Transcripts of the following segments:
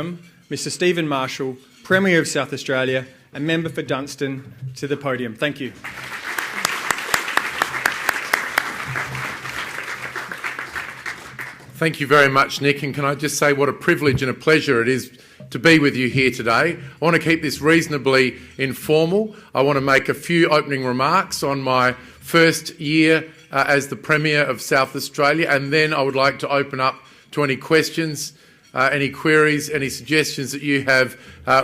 welcome Mr. Steven Marshall, Premier of South Australia and Member for Dunstan, to the podium. Thank you. Thank you very much, Nick, and can I just say what a privilege and a pleasure it is to be with you here today. I want to keep this reasonably informal. I want to make a few opening remarks on my first year as the Premier of South Australia, and then I would like to open up to any questions, any queries, any suggestions that you have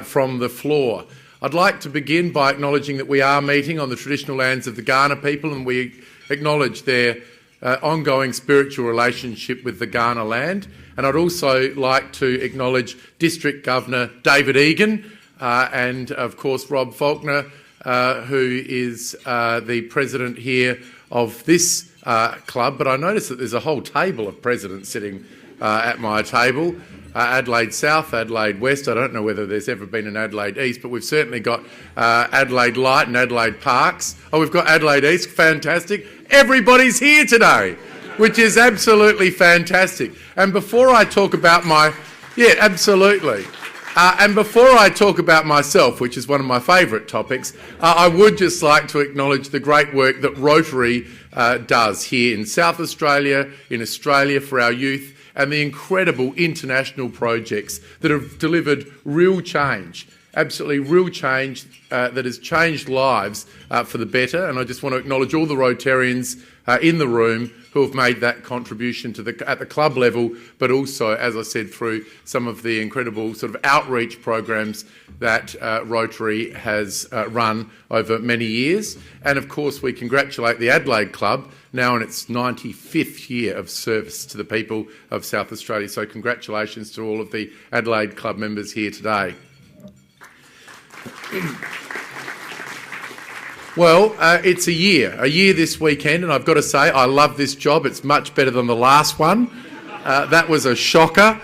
from the floor. I'd like to begin by acknowledging that we are meeting on the traditional lands of the Kaurna people, and we acknowledge their ongoing spiritual relationship with the Kaurna land. And I'd also like to acknowledge District Governor David Egan and, of course, Rob Faulkner, who is the president here of this club. But I notice that there's a whole table of presidents sitting at my table. Adelaide South, Adelaide West. I don't know whether there's ever been an Adelaide East, but we've certainly got Adelaide Light and Adelaide Parks. Oh, we've got Adelaide East. Fantastic. Everybody's here today, which is absolutely fantastic. And before I talk about absolutely. And before I talk about myself, which is one of my favourite topics, I would just like to acknowledge the great work that Rotary does here in South Australia, in Australia for our youth, and the incredible international projects that have delivered real change, absolutely real change that has changed lives for the better. And I just want to acknowledge all the Rotarians in the room who have made that contribution at the club level, but also, as I said, through some of the incredible sort of outreach programs that Rotary has run over many years. And of course, we congratulate the Adelaide Club, now in its 95th year of service to the people of South Australia. So congratulations to all of the Adelaide Club members here today. Well, it's a year this weekend, and I've got to say I love this job. It's much better than the last one. That was a shocker.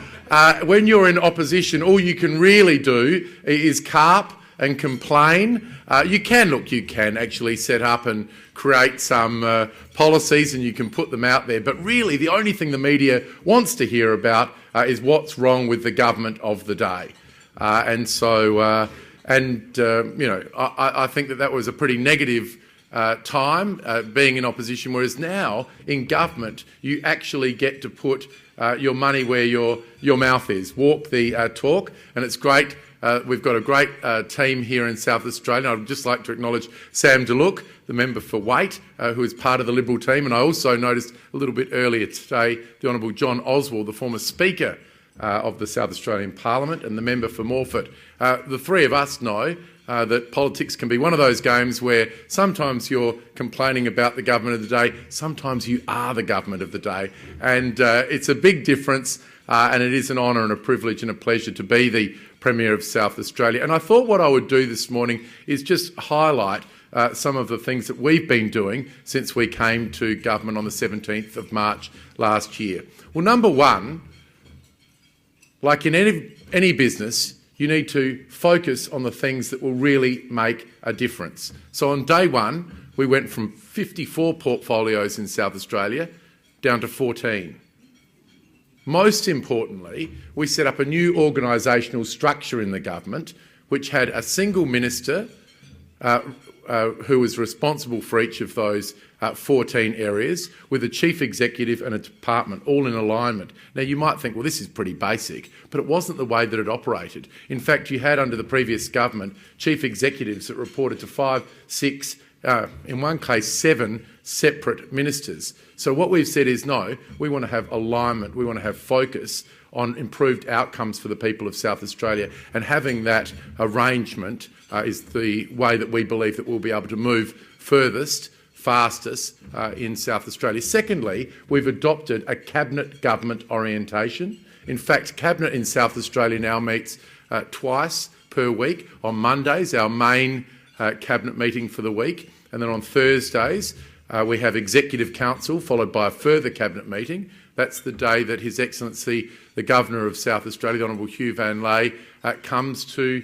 When you're in opposition, all you can really do is carp and complain. You can actually set up and create some policies and you can put them out there, but really the only thing the media wants to hear about is what's wrong with the government of the day. I think that was a pretty negative time being in opposition, whereas now in government you actually get to put your money where your mouth is, walk the talk, and it's great. We've got a great team here in South Australia. I'd just like to acknowledge Sam DeLuc, the member for Waite, who is part of the Liberal team, and I also noticed a little bit earlier today the Honourable John Oswald, the former Speaker of the South Australian Parliament, and the member for Morphett. The three of us know that politics can be one of those games where sometimes you're complaining about the government of the day, sometimes you are the government of the day, and it's a big difference, and it is an honour and a privilege and a pleasure to be the Premier of South Australia. And I thought what I would do this morning is just highlight some of the things that we've been doing since we came to government on the 17th of March last year. Well, number one, like in any business, you need to focus on the things that will really make a difference. So on day one, we went from 54 portfolios in South Australia down to 14. Most importantly, we set up a new organisational structure in the government which had a single minister who was responsible for each of those 14 areas, with a chief executive and a department all in alignment. Now you might think, well, this is pretty basic, but it wasn't the way that it operated. In fact, you had under the previous government chief executives that reported to 5, 6, in one case 7 separate ministers. So what we've said is no, we want to have alignment, we want to have focus on improved outcomes for the people of South Australia, and having that arrangement is the way that we believe that we'll be able to move fastest in South Australia. Secondly, we've adopted a cabinet government orientation. In fact, cabinet in South Australia now meets twice per week. On Mondays, our main cabinet meeting for the week, and then on Thursdays we have Executive Council followed by a further cabinet meeting. That's the day that His Excellency the Governor of South Australia, the Honourable Hugh Van Lay, comes to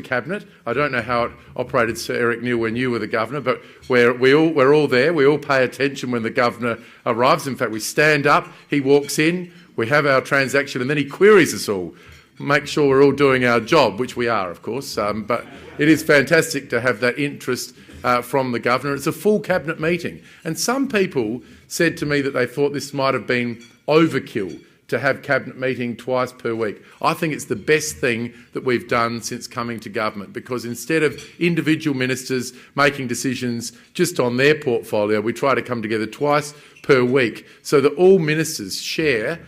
Cabinet. I don't know how it operated, Sir Eric Neal, when you were the Governor, but we're all there. We all pay attention when the Governor arrives. In fact, we stand up, he walks in, we have our transaction, and then he queries us all. make sure we're all doing our job, which we are, of course. But it is fantastic to have that interest from the Governor. It's a full Cabinet meeting. And some people said to me that they thought this might have been overkill to have Cabinet meeting twice per week. I think it's the best thing that we've done since coming to government, because instead of individual ministers making decisions just on their portfolio, we try to come together twice per week so that all ministers share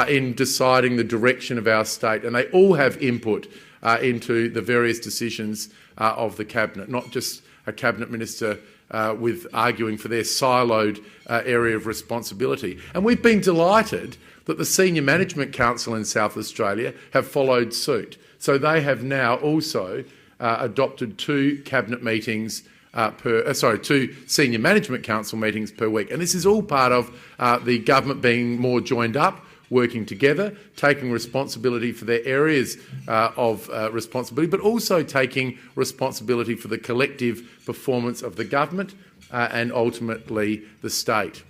in deciding the direction of our state, and they all have input into the various decisions of the Cabinet, not just a Cabinet minister with arguing for their siloed area of responsibility. And we've been delighted that the Senior Management Council in South Australia have followed suit. So they have now also adopted two Cabinet meetings two Senior Management Council meetings per week. And this is all part of the government being more joined up, working together, taking responsibility for their areas of responsibility, but also taking responsibility for the collective performance of the government and ultimately the state.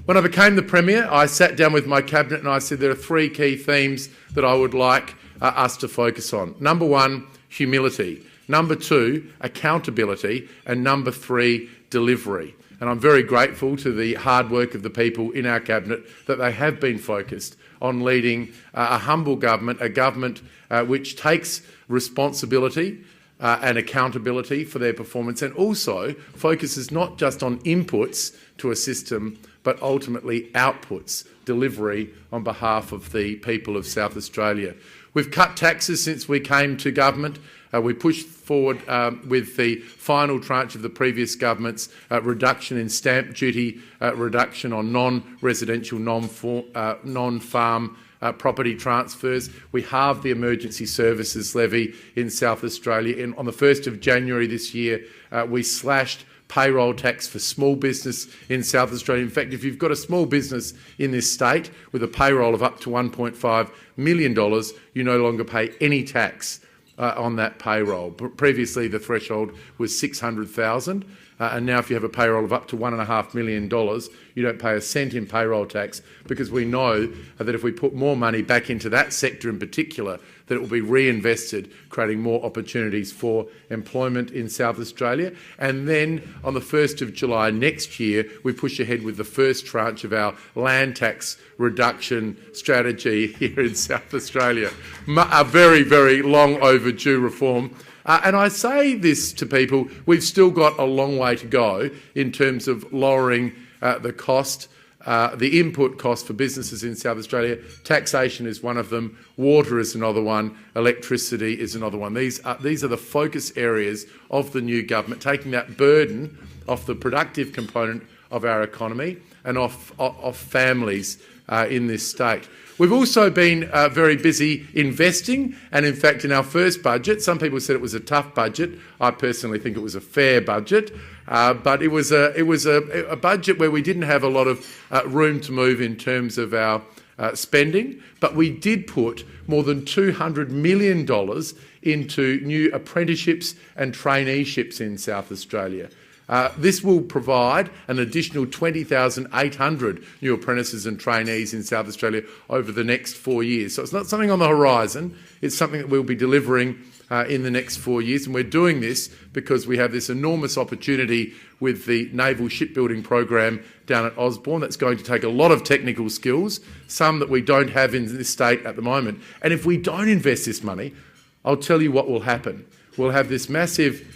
When I became the Premier, I sat down with my Cabinet and I said there are three key themes that I would like us to focus on. Number one, humility. Number two, accountability. And number three, delivery. And I'm very grateful to the hard work of the people in our Cabinet that they have been focused on leading a humble government, a government which takes responsibility and accountability for their performance, and also focuses not just on inputs to a system, but ultimately outputs, delivery on behalf of the people of South Australia. We've cut taxes since we came to government. We pushed forward with the final tranche of the previous government's reduction in stamp duty, reduction on non-residential, non-farm property transfers. We halved the emergency services levy in South Australia. And on the 1st of January this year, we slashed payroll tax for small business in South Australia. In fact, if you've got a small business in this state with a payroll of up to $1.5 million, you no longer pay any tax on that payroll. Previously, the threshold was $600,000, and now if you have a payroll of up to $1.5 million, you don't pay a cent in payroll tax, because we know that if we put more money back into that sector in particular, that it will be reinvested, creating more opportunities for employment in South Australia. And then on the 1st of July next year, we push ahead with the first tranche of our land tax reduction strategy here in South Australia. A very, very long overdue reform. And I say this to people, we've still got a long way to go in terms of lowering the cost, the input cost for businesses in South Australia. Taxation is one of them, water is another one, electricity is another one. These are the focus areas of the new government, taking that burden off the productive component of our economy and off families in this state. We've also been very busy investing, and in fact in our first budget, some people said it was a tough budget. I personally think it was a fair budget, but it was a budget where we didn't have a lot of room to move in terms of our spending, but we did put more than $200 million into new apprenticeships and traineeships in South Australia. This will provide an additional 20,800 new apprentices and trainees in South Australia over the next 4 years. So it's not something on the horizon, it's something that we'll be delivering in the next 4 years. And we're doing this because we have this enormous opportunity with the naval shipbuilding program down at Osborne that's going to take a lot of technical skills, some that we don't have in this state at the moment. And if we don't invest this money, I'll tell you what will happen. We'll have this massive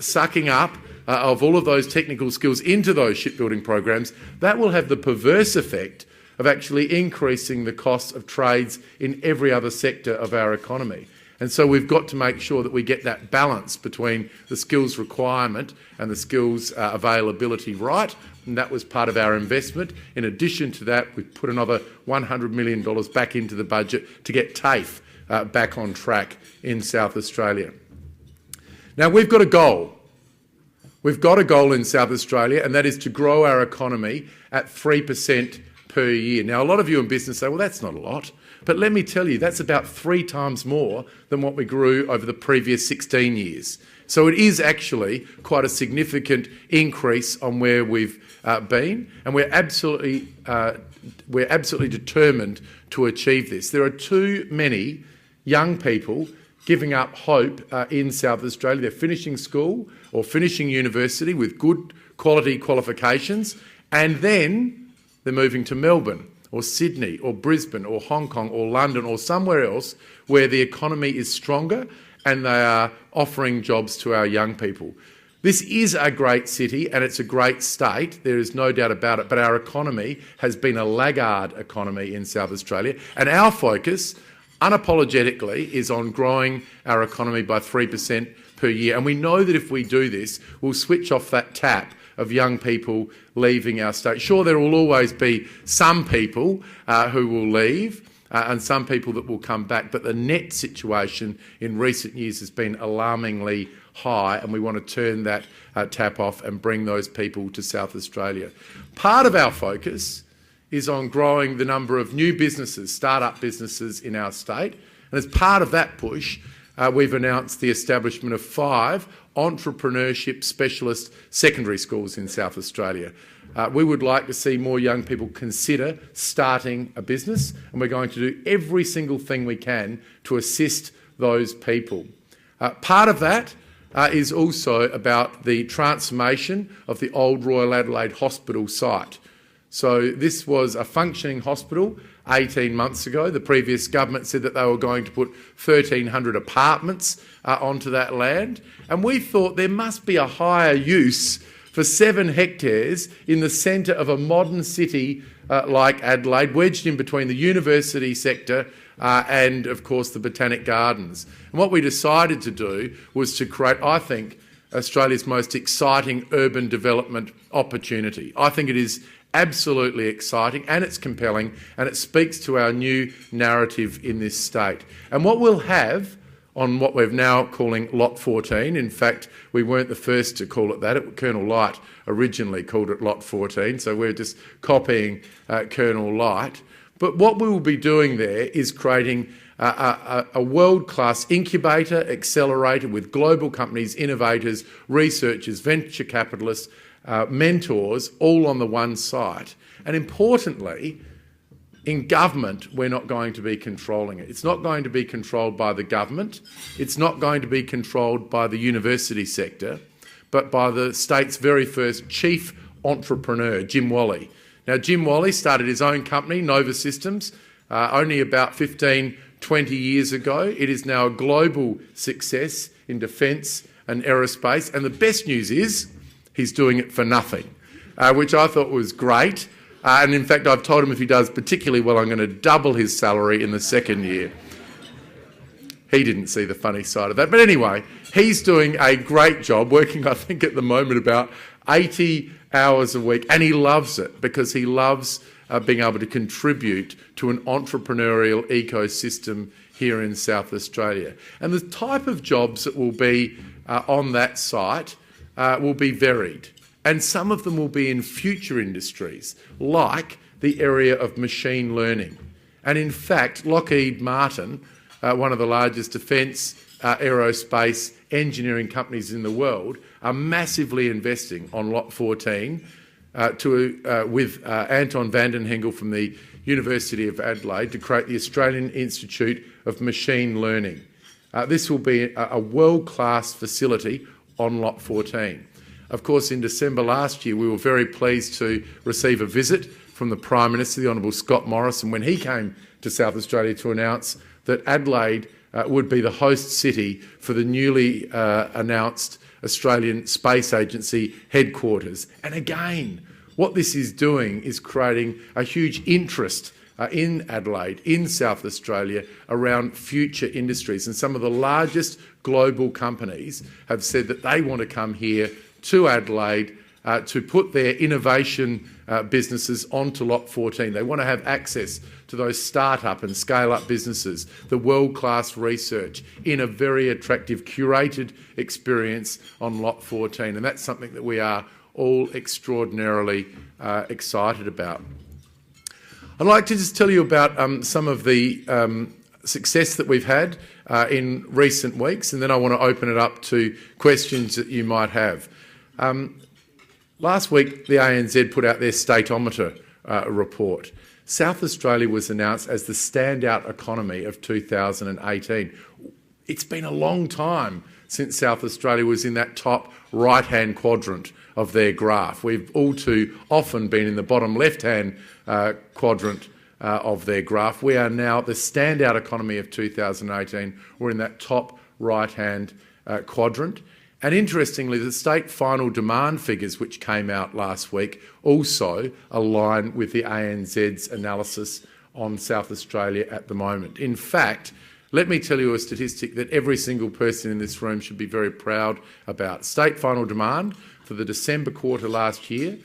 sucking up of all of those technical skills into those shipbuilding programs. That will have the perverse effect of actually increasing the cost of trades in every other sector of our economy. And so we've got to make sure that we get that balance between the skills requirement and the skills availability right. And that was part of our investment. In addition to that, we've put another $100 million back into the budget to get TAFE back on track in South Australia. Now, we've got a goal. We've got a goal in South Australia, and that is to grow our economy at 3% per year. Now, a lot of you in business say, well, that's not a lot. But let me tell you, that's about 3 times more than what we grew over the previous 16 years. So it is actually quite a significant increase on where we've been, and we're absolutely determined to achieve this. There are too many young people giving up hope in South Australia. They're finishing school or finishing university with good quality qualifications, and then they're moving to Melbourne or Sydney or Brisbane or Hong Kong or London or somewhere else where the economy is stronger and they are offering jobs to our young people. This is a great city and it's a great state, there is no doubt about it, but our economy has been a laggard economy in South Australia, and our focus unapologetically is on growing our economy by 3% per year. And we know that if we do this, we'll switch off that tap of young people leaving our state. Sure, there will always be some people who will leave and some people that will come back, but the net situation in recent years has been alarmingly high, and we want to turn that tap off and bring those people to South Australia. Part of our focus is on growing the number of new businesses, start-up businesses in our state. And as part of that push, we've announced the establishment of 5 entrepreneurship specialist secondary schools in South Australia. We would like to see more young people consider starting a business, and we're going to do every single thing we can to assist those people. Part of that is also about the transformation of the old Royal Adelaide Hospital site. So this was a functioning hospital 18 months ago. The previous government said that they were going to put 1,300 apartments onto that land. And we thought there must be a higher use for 7 hectares in the centre of a modern city like Adelaide, wedged in between the university sector and, of course, the Botanic Gardens. And what we decided to do was to create, I think, Australia's most exciting urban development opportunity. I think it is absolutely exciting and it's compelling, and it speaks to our new narrative in this state. And what we'll have on what we're now calling Lot 14, in fact, we weren't the first to call it that. Colonel Light originally called it Lot 14, so we're just copying Colonel Light. But what we will be doing there is creating a world-class incubator, accelerator with global companies, innovators, researchers, venture capitalists, mentors, all on the one site. And importantly, in government, we're not going to be controlling it. It's not going to be controlled by the government. It's not going to be controlled by the university sector, but by the state's very first chief entrepreneur, Jim Wally. Now, Jim Wally started his own company, Nova Systems, only about 15, 20 years ago. It is now a global success in defence and aerospace. And the best news is he's doing it for nothing, which I thought was great. And in fact, I've told him if he does particularly well, I'm going to double his salary in the second year. He didn't see the funny side of that. But anyway, he's doing a great job, working, I think, at the moment about 80 hours a week. And he loves it because he loves being able to contribute to an entrepreneurial ecosystem here in South Australia. And the type of jobs that will be on that site will be varied. And some of them will be in future industries, like the area of machine learning. And in fact, Lockheed Martin, one of the largest defence, aerospace, engineering companies in the world, are massively investing on Lot 14 with Anton van den Hengel from the University of Adelaide to create the Australian Institute of Machine Learning. This will be a world-class facility on Lot 14. Of course, in December last year, we were very pleased to receive a visit from the Prime Minister, the Honourable Scott Morrison, when he came to South Australia to announce that Adelaide would be the host city for the newly announced Australian Space Agency headquarters. And again, what this is doing is creating a huge interest in Adelaide, in South Australia, around future industries. And some of the largest global companies have said that they want to come here to Adelaide to put their innovation businesses onto Lot 14. They want to have access to those start-up and scale-up businesses, the world-class research, in a very attractive, curated experience on Lot 14. And that's something that we are all extraordinarily excited about. I'd like to just tell you about some of the success that we've had in recent weeks, and then I want to open it up to questions that you might have. Last week, the ANZ put out their Stateometer report. South Australia was announced as the standout economy of 2018. It's been a long time since South Australia was in that top right-hand quadrant of their graph. We've all too often been in the bottom left-hand quadrant of their graph. We are now the standout economy of 2018. We're in that top right-hand quadrant. And interestingly, the state final demand figures which came out last week also align with the ANZ's analysis on South Australia at the moment. In fact, let me tell you a statistic that every single person in this room should be very proud about. State final demand for the December quarter last year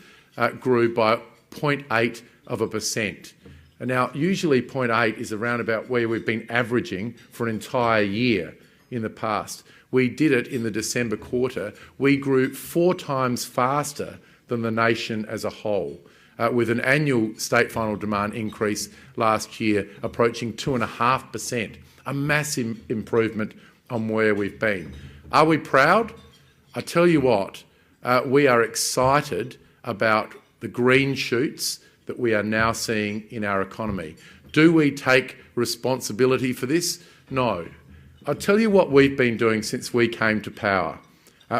grew by 0.8%. And now, usually 0.8 is around about where we've been averaging for an entire year in the past. We did it in the December quarter. We grew 4 times faster than the nation as a whole, with an annual state final demand increase last year approaching 2.5%, a massive improvement on where we've been. Are we proud? I tell you what, we are excited about the green shoots that we are now seeing in our economy. Do we take responsibility for this? No. I'll tell you what we've been doing since we came to power.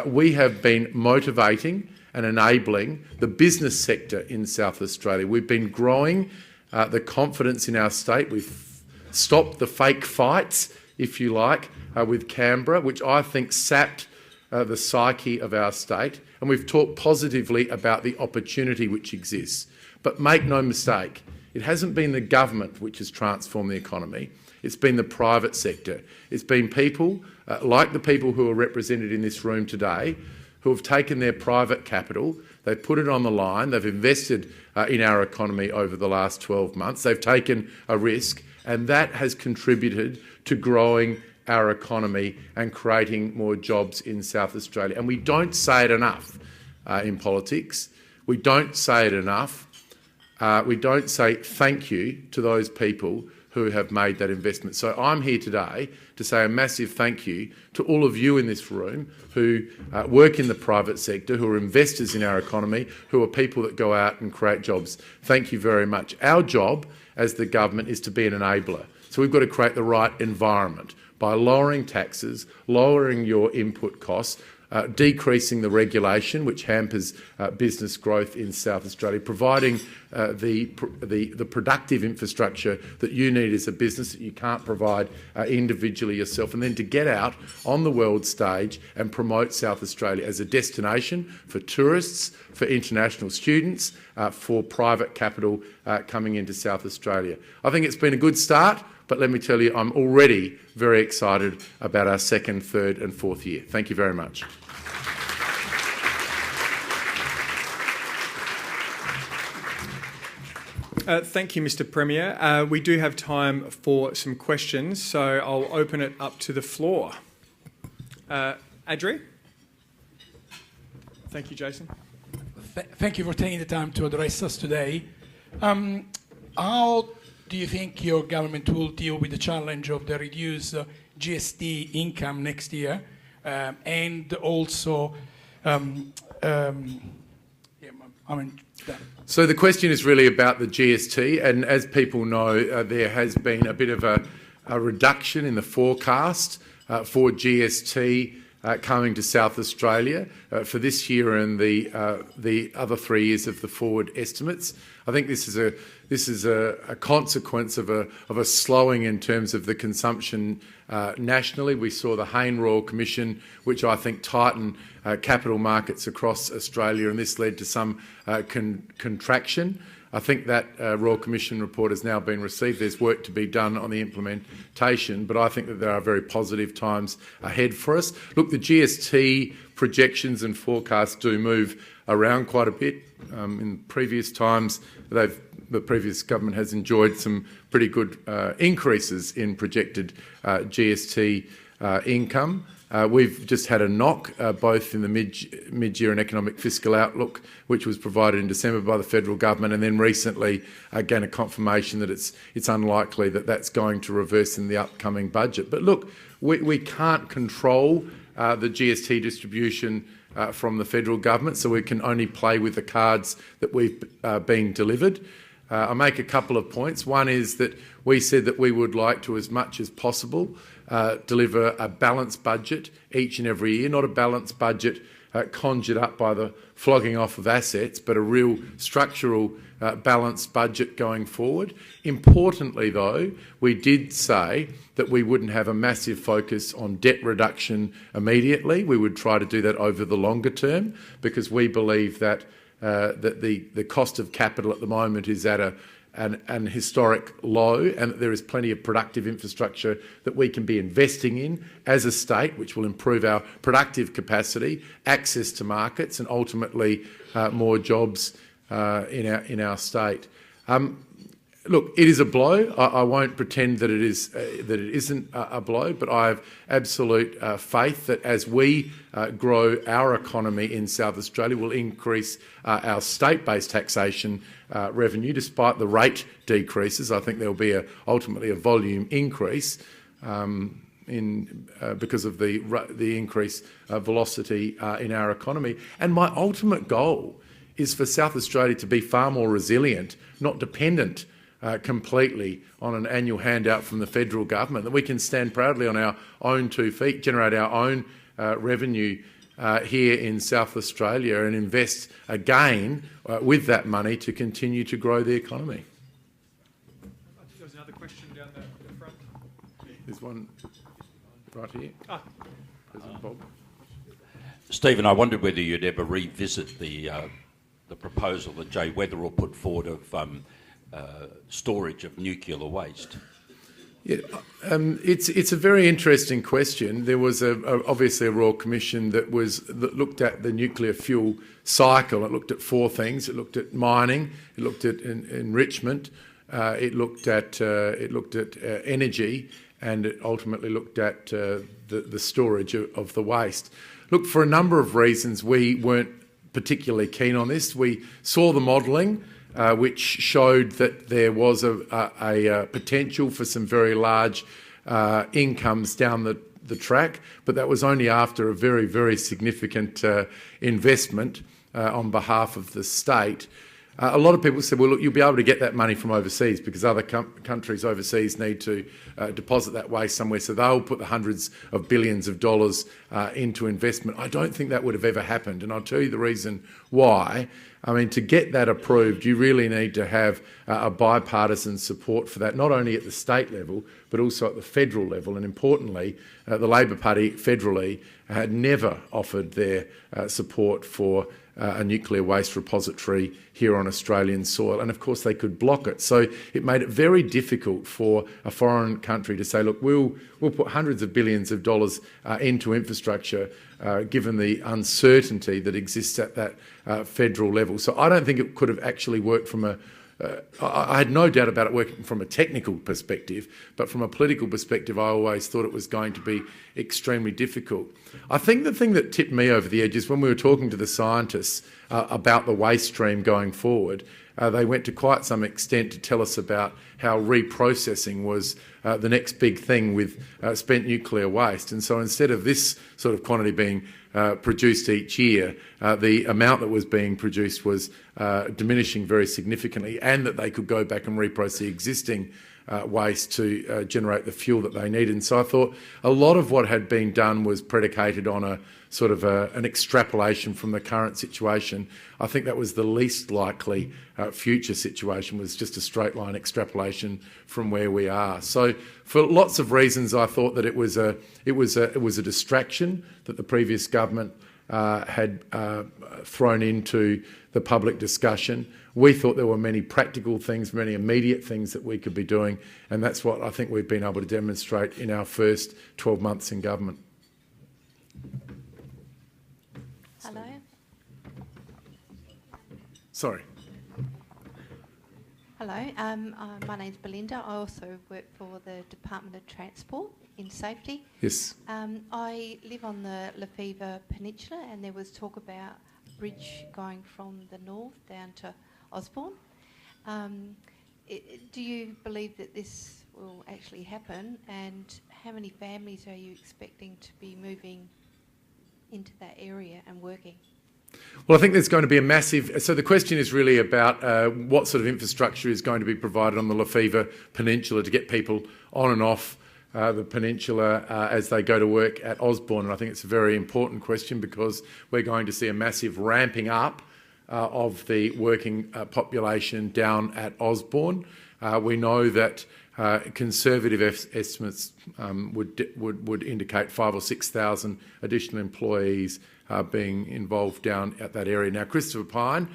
We have been motivating and enabling the business sector in South Australia. We've been growing the confidence in our state. We've stopped the fake fights, if you like, with Canberra, which I think sapped the psyche of our state. And we've talked positively about the opportunity which exists. But make no mistake, it hasn't been the government which has transformed the economy. It's been the private sector. It's been people like the people who are represented in this room today who have taken their private capital, they've put it on the line, they've invested in our economy over the last 12 months, they've taken a risk, and that has contributed to growing our economy and creating more jobs in South Australia. And we don't say it enough in politics. We don't say it enough. We don't say thank you to those people who have made that investment. So I'm here today to say a massive thank you to all of you in this room who work in the private sector, who are investors in our economy, who are people that go out and create jobs. Thank you very much. Our job as the government is to be an enabler. So we've got to create the right environment by lowering taxes, lowering your input costs, decreasing the regulation which hampers business growth in South Australia, providing the productive infrastructure that you need as a business that you can't provide individually yourself, and then to get out on the world stage and promote South Australia as a destination for tourists, for international students, for private capital coming into South Australia. I think it's been a good start, but let me tell you, I'm already very excited about our second, third and fourth year. Thank you very much. Thank you, Mr Premier. We do have time for some questions, so I'll open it up to the floor. Adri? Thank you, Jason. Thank you for taking the time to address us today. How do you think your government will deal with the challenge of the reduced GST income next year? And also, So the question is really about the GST, and as people know, there has been a bit of a reduction in the forecast for GST coming to South Australia for this year and the other 3 years of the forward estimates. I think this is a consequence of a slowing in terms of the consumption nationally. We saw the Hayne Royal Commission, which I think tightened capital markets across Australia, and this led to some contraction. I think that Royal Commission report has now been received. There's work to be done on the implementation, but I think that there are very positive times ahead for us. Look, the GST projections and forecasts do move around quite a bit. In previous times, the previous government has enjoyed some pretty good increases in projected GST income. We've just had a knock, both in the mid-year and economic fiscal outlook, which was provided in December by the federal government, and then recently, again, a confirmation that it's unlikely that that's going to reverse in the upcoming budget. But look, we can't control the GST distribution from the federal government, so we can only play with the cards that we've been delivered. I'll make a couple of points. One is that we said that we would like to, as much as possible, deliver a balanced budget each and every year, not a balanced budget conjured up by the flogging off of assets, but a real structural balanced budget going forward. Importantly, though, we did say that we wouldn't have a massive focus on debt reduction immediately. We would try to do that over the longer term, because we believe that the cost of capital at the moment is at an historic low, and that there is plenty of productive infrastructure that we can be investing in as a state, which will improve our productive capacity, access to markets, and ultimately more jobs in our state. Look, it is a blow. I won't pretend that it isn't a blow, but I have absolute faith that as we grow our economy in South Australia, we'll increase our state-based taxation revenue, despite the rate decreases. I think there will be ultimately a volume increase because of the increased velocity in our economy. And my ultimate goal is for South Australia to be far more resilient, not dependent completely on an annual handout from the federal government, that we can stand proudly on our own 2 feet, generate our own revenue here in South Australia, and invest again with that money to continue to grow the economy. I think there was another question down the front. There's one right here. President Bob. Stephen, I wondered whether you'd ever revisit the proposal that Jay Weatherall put forward of storage of nuclear waste. Yeah, it's a very interesting question. There was obviously a Royal Commission that looked at the nuclear fuel cycle. It looked at 4 things. It looked at mining. It looked at enrichment. It looked at energy, and it ultimately looked at the storage of the waste. Look, for a number of reasons, we weren't particularly keen on this. We saw the modelling, which showed that there was a potential for some very large incomes down the track, but that was only after a very, very significant investment on behalf of the state. A lot of people said, well, look, you'll be able to get that money from overseas, because other countries overseas need to deposit that waste somewhere, so they'll put the hundreds of billions of dollars into investment. I don't think that would have ever happened, and I'll tell you the reason why. I mean, to get that approved, you really need to have a bipartisan support for that, not only at the state level, but also at the federal level. And importantly, the Labor Party federally had never offered their support for a nuclear waste repository here on Australian soil, and of course they could block it. So it made it very difficult for a foreign country to say, look, we'll put hundreds of billions of dollars into infrastructure, given the uncertainty that exists at that federal level. So I don't think it could have actually worked from I had no doubt about it working from a technical perspective, but from a political perspective, I always thought it was going to be extremely difficult. I think the thing that tipped me over the edge is when we were talking to the scientists about the waste stream going forward, they went to quite some extent to tell us about how reprocessing was the next big thing with spent nuclear waste. And so instead of this sort of quantity being produced each year, the amount that was being produced was diminishing very significantly, and that they could go back and reprocess the existing waste to generate the fuel that they needed. And so I thought a lot of what had been done was predicated on a sort of an extrapolation from the current situation. I think that was the least likely future situation, was just a straight line extrapolation from where we are. So for lots of reasons, I thought that it was a distraction that the previous government had thrown into the public discussion. We thought there were many practical things, many immediate things that we could be doing, and that's what I think we've been able to demonstrate in our first 12 months in government. Hello. Sorry. Hello. My name's Belinda. I also work for the Department of Transport in safety. Yes. I live on the Lefevre Peninsula, and there was talk about a bridge going from the north down to Osborne. Do you believe that this will actually happen, and how many families are you expecting to be moving into that area and working? Well, I think there's going to be a massive... So the question is really about what sort of infrastructure is going to be provided on the Lefevre Peninsula to get people on and off the peninsula as they go to work at Osborne. And I think it's a very important question because we're going to see a massive ramping up of the working population down at Osborne. We know that conservative estimates would indicate 5,000 or 6,000 additional employees being involved down at that area. Now, Christopher Pyne,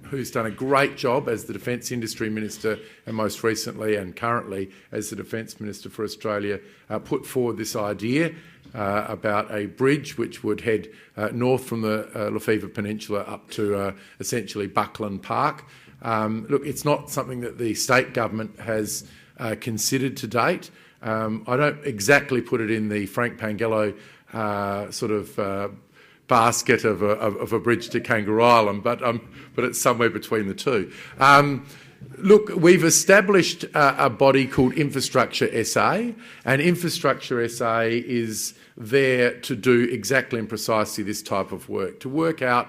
who's done a great job as the Defence Industry Minister and most recently and currently as the Defence Minister for Australia, put forward this idea about a bridge which would head north from the Lefevre Peninsula up to essentially Buckland Park. Look, it's not something that the state government has considered to date. I don't exactly put it in the Frank Pangello sort of basket of a bridge to Kangaroo Island, but it's somewhere between the two. Look, we've established a body called Infrastructure SA, and Infrastructure SA is there to do exactly and precisely this type of work, to work out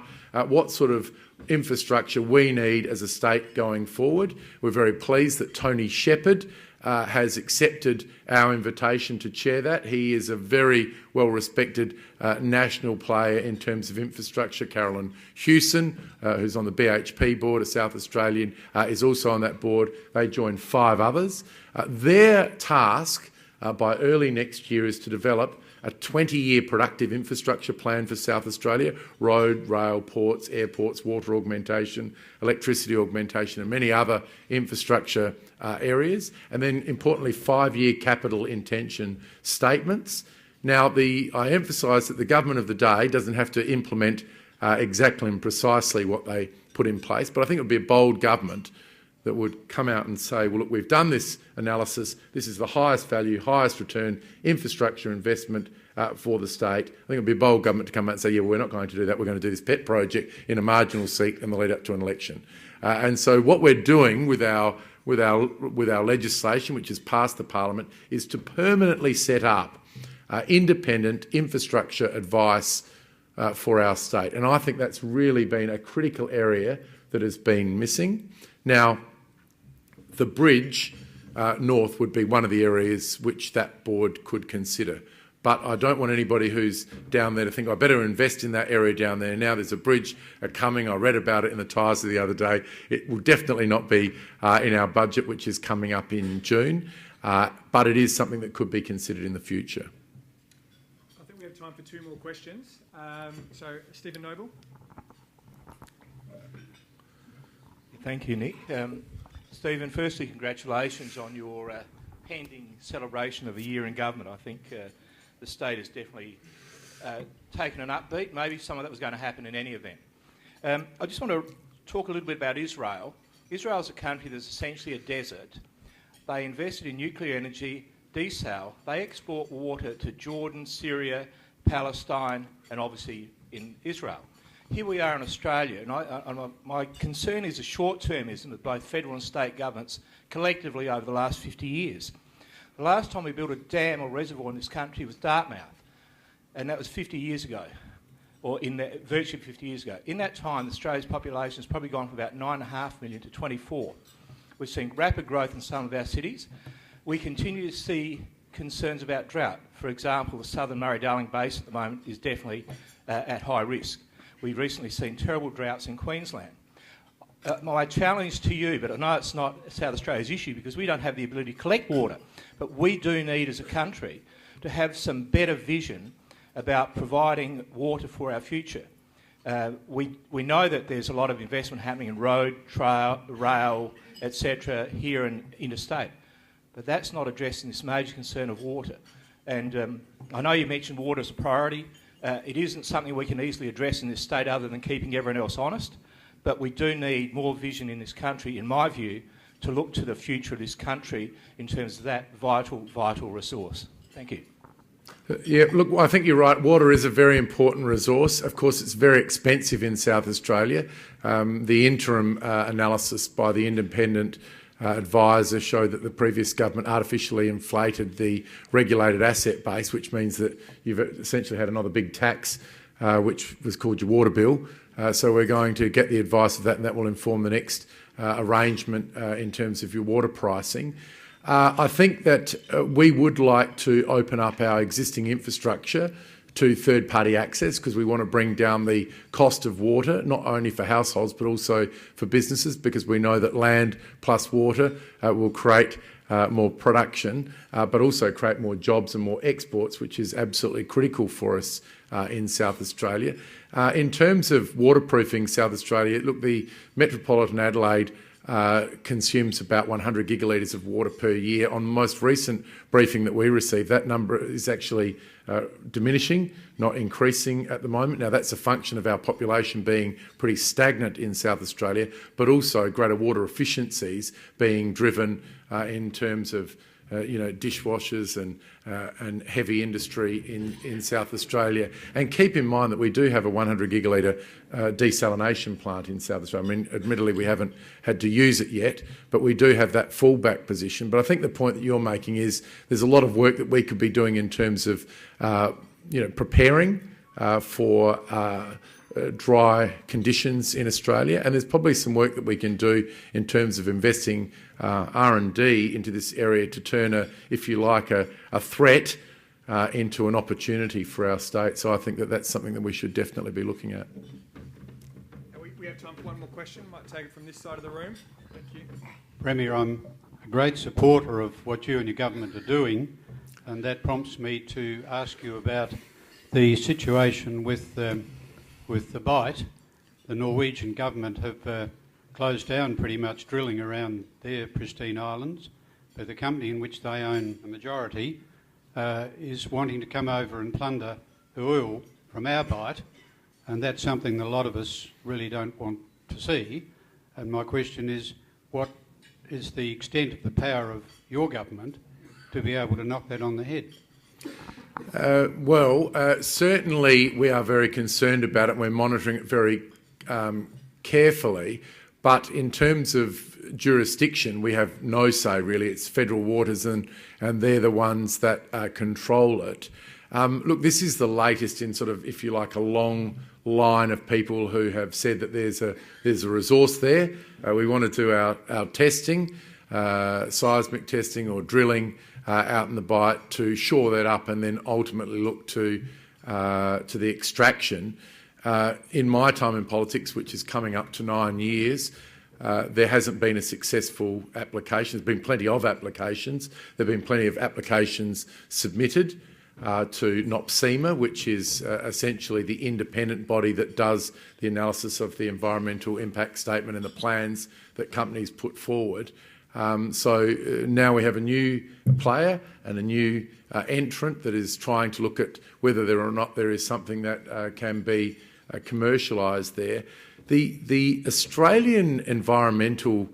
what sort of infrastructure we need as a state going forward. We're very pleased that Tony Shepherd has accepted our invitation to chair that. He is a very well-respected national player in terms of infrastructure. Carolyn Hewson, who's on the BHP board, a South Australian, is also on that board. They join 5 others. Their task by early next year is to develop a 20-year productive infrastructure plan for South Australia: road, rail, ports, airports, water augmentation, electricity augmentation and many other infrastructure areas. And then, importantly, 5-year capital intention statements. Now, I emphasise that the government of the day doesn't have to implement exactly and precisely what they put in place, but I think it would be a bold government that would come out and say, well, look, we've done this analysis. This is the highest value, highest return infrastructure investment for the state. I think it would be a bold government to come out and say, yeah, well, we're not going to do that. We're going to do this pet project in a marginal seat in the lead up to an election. And so what we're doing with our legislation, which has passed the Parliament, is to permanently set up independent infrastructure advice for our state. And I think that's really been a critical area that has been missing. Now, the bridge north would be one of the areas which that board could consider. But I don't want anybody who's down there to think, I better invest in that area down there. Now there's a bridge coming. I read about it in the Times the other day. It will definitely not be in our budget, which is coming up in June. But it is something that could be considered in the future. I think we have time for 2 more questions. So, Stephen Noble. Thank you, Nick. Stephen, firstly, congratulations on your pending celebration of a year in government. I think the state has definitely taken an upbeat. Maybe some of that was going to happen in any event. I just want to talk a little bit about Israel. Israel is a country that's essentially a desert. They invested in nuclear energy, desal. They export water to Jordan, Syria, Palestine, and obviously in Israel. Here we are in Australia, and my concern is the short-termism of both federal and state governments collectively over the last 50 years. The last time we built a dam or reservoir in this country was Dartmouth, and that was 50 years ago, or virtually 50 years ago. In that time, Australia's population has probably gone from about 9.5 million to 24. We've seen rapid growth in some of our cities. We continue to see concerns about drought. For example, the southern Murray-Darling Basin at the moment is definitely at high risk. We've recently seen terrible droughts in Queensland. My challenge to you, but I know it's not South Australia's issue because we don't have the ability to collect water, but we do need as a country to have some better vision about providing water for our future. We know that there's a lot of investment happening in road, rail, etc. here in interstate, but that's not addressing this major concern of water. And I know you mentioned water as a priority. It isn't something we can easily address in this state other than keeping everyone else honest, but we do need more vision in this country, in my view, to look to the future of this country in terms of that vital resource. Thank you. Yeah, look, I think you're right. Water is a very important resource. Of course, it's very expensive in South Australia. The interim analysis by the independent advisor showed that the previous government artificially inflated the regulated asset base, which means that you've essentially had another big tax which was called your water bill. So we're going to get the advice of that, and that will inform the next arrangement in terms of your water pricing. I think that we would like to open up our existing infrastructure to third-party access, because we want to bring down the cost of water, not only for households but also for businesses, because we know that land plus water will create more production, but also create more jobs and more exports, which is absolutely critical for us in South Australia. In terms of waterproofing South Australia, look, the metropolitan Adelaide consumes about 100 gigalitres of water per year. On the most recent briefing that we received, that number is actually diminishing, not increasing at the moment. Now, that's a function of our population being pretty stagnant in South Australia, but also greater water efficiencies being driven in terms of dishwashers and heavy industry in South Australia. And keep in mind that we do have a 100 gigalitre desalination plant in South Australia. I mean, admittedly, we haven't had to use it yet, but we do have that fallback position. But I think the point that you're making is there's a lot of work that we could be doing in terms of preparing for dry conditions in Australia, and there's probably some work that we can do in terms of investing R&D into this area to turn if you like, a threat into an opportunity for our state. So I think that that's something that we should definitely be looking at. We have time for one more question. Might take it from this side of the room. Thank you. Premier, I'm a great supporter of what you and your government are doing, and that prompts me to ask you about the situation with the Bight. The Norwegian government have closed down pretty much drilling around their pristine islands, but the company in which they own a majority is wanting to come over and plunder the oil from our Bight, and that's something that a lot of us really don't want to see. And my question is, what is the extent of the power of your government to be able to knock that on the head? Certainly we are very concerned about it and we're monitoring it very carefully, but in terms of jurisdiction we have no say really. It's federal waters and they're the ones that control it. Look, this is the latest in sort of, if you like, a long line of people who have said that there's a resource there. We want to do our testing, seismic testing or drilling out in the Bight to shore that up and then ultimately look to the extraction. In my time in politics, which is coming up to 9 years, there hasn't been a successful application. There's been plenty of applications. There have been plenty of applications submitted to NOPSEMA, which is essentially the independent body that does the analysis of the environmental impact statement and the plans that companies put forward. So now we have a new player and a new entrant that is trying to look at whether there or not there is something that can be commercialised there. The Australian environmental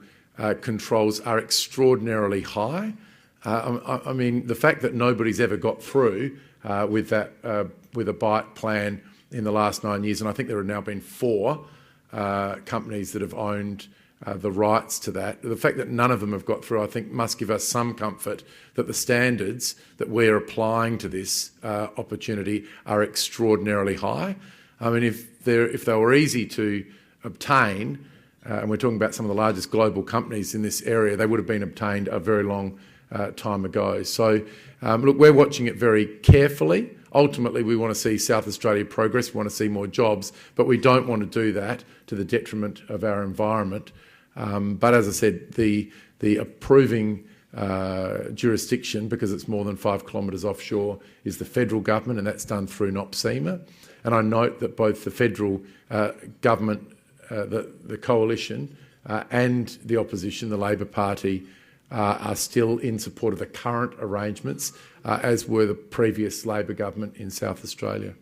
controls are extraordinarily high. I mean, the fact that nobody's ever got through with a Bight plan in the last 9 years, and I think there have now been 4 companies that have owned the rights to that. The fact that none of them have got through, I think, must give us some comfort that the standards that we're applying to this opportunity are extraordinarily high. I mean, if they were easy to obtain, and we're talking about some of the largest global companies in this area, they would have been obtained a very long time ago. So, look, we're watching it very carefully. Ultimately, we want to see South Australia progress, we want to see more jobs, but we don't want to do that to the detriment of our environment. But as I said, the approving jurisdiction, because it's more than 5 kilometres offshore, is the federal government, and that's done through NOPSEMA. And I note that both the federal government, the coalition, and the opposition, the Labor Party, are still in support of the current arrangements, as were the previous Labor government in South Australia.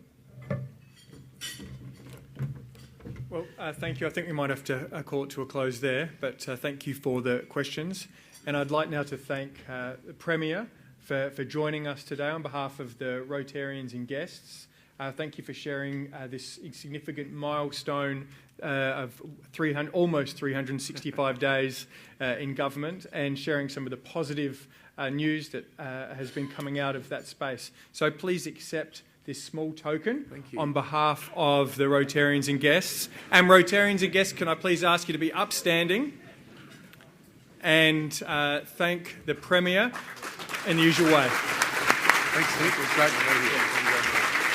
Well, thank you. I think we might have to call it to a close there, but thank you for the questions. And I'd like now to thank the Premier for joining us today on behalf of the Rotarians and guests. Thank you for sharing this significant milestone of almost 365 days in government, and sharing some of the positive news that has been coming out of that space. So please accept this small token Thank you. on behalf of the Rotarians and guests. And Rotarians and guests, can I please ask you to be upstanding and thank the Premier in the usual way. Thanks, Nick. It was great to be here.